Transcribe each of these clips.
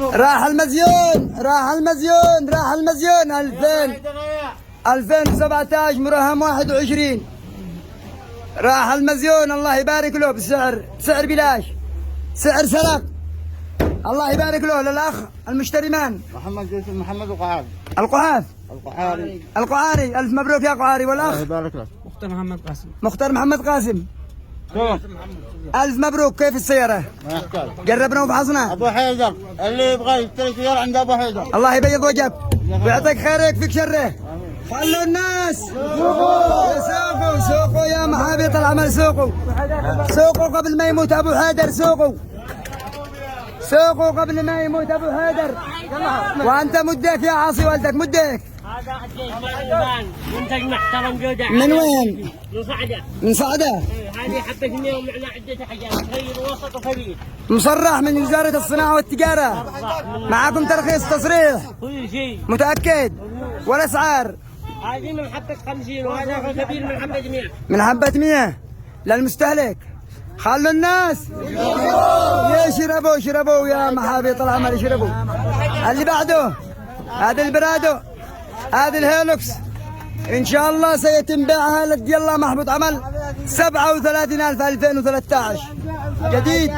راح المزيون راح المزيون راح المزيون 2017 مرهم 21 راح المزيون. الله يبارك له بسعر بلاش، سعر سرق. الله يبارك له للاخ المشتري من محمد يوسف محمد القعاري. القعاري. الف مبروك يا قعاري. والاخ الله يبارك لك مختار محمد قاسم. الف مبروك. كيف السياره؟ ما يحتاج. جربنا وفحصنا. ابو حيدر اللي يبغى يشتري سيارة عند ابو حيدر. الله يبيض وجهك ويعطيك خير ويكفيك شره. خلوا الناس سوقوا يا محابط العمل. سوقوا قبل ما يموت ابو حيدر. سوقوا قبل ما يموت ابو حيدر. وانت مديك يا عاصي، والدك مديك. هذا منتج محترم جودة. من وين؟ من صعدة. من صعدة. هذه حبة 100 ومعنا عدة حاجات، صغير ووسط وكبير. مصرح من وزارة الصناعة والتجارة. معاكم ترخيص تصريح؟ كل شيء. متأكد؟ والأسعار؟ هذه من حبة 50 وهذا كبير من حبة 100. من حبة 100 للمستهلك. خلوا الناس يشربوا يا محابط العمل يشربوا. اللي بعده هذا البرادو، هذا الهيلوكس ان شاء الله سيتم بيعها لك. يلا محبوط عمل 37,000 2013 جديد.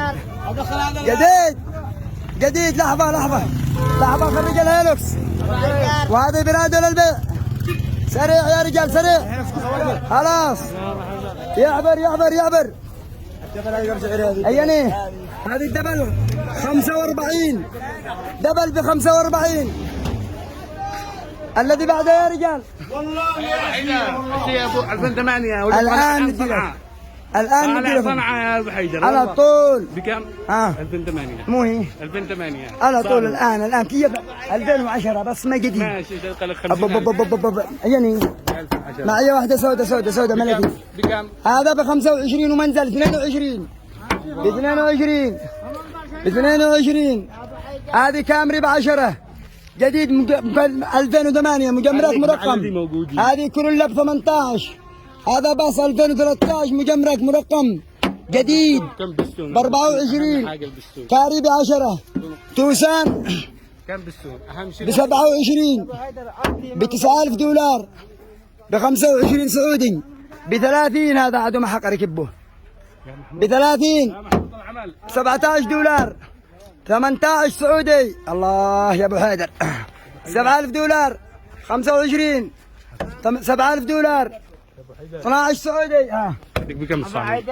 لحظة خرج الهيلوكس. وهذا برادو للبيع. سريع يا رجال سريع. خلاص يعبر. اياني هذه الدبل 45. دبل ب 45. الذي بعده يا رجال. والله يا ابو 2008 الان ندير صنعاء يا ابو حيدر على طول. بكم؟ 2008 مو هي 2008 على طول. الان كيف 2010 بس ما جديد. ماشي دخل 50. يعني معي واحده سوداء ملكي. بكم؟ هذا ب 25 ومنزل 22. هذه كامري ب 10 جديد 2008 مجمرك مرقم. هذه كورولا ب 18. هذا باص 2013 مجمرك مرقم جديد ب 24. كاري ب 10. توسان كم بالسوق؟ اهم شيء ب 27 ب 9,000 دولار ب 25 سعودي ب 30. هذا عدو ما حق ركبه ب 30 17 دولار 18 سعودي. الله يا ابو حيدر 7,000 دولار 25 7,000 دولار 12 سعودي. بكم الصاحب؟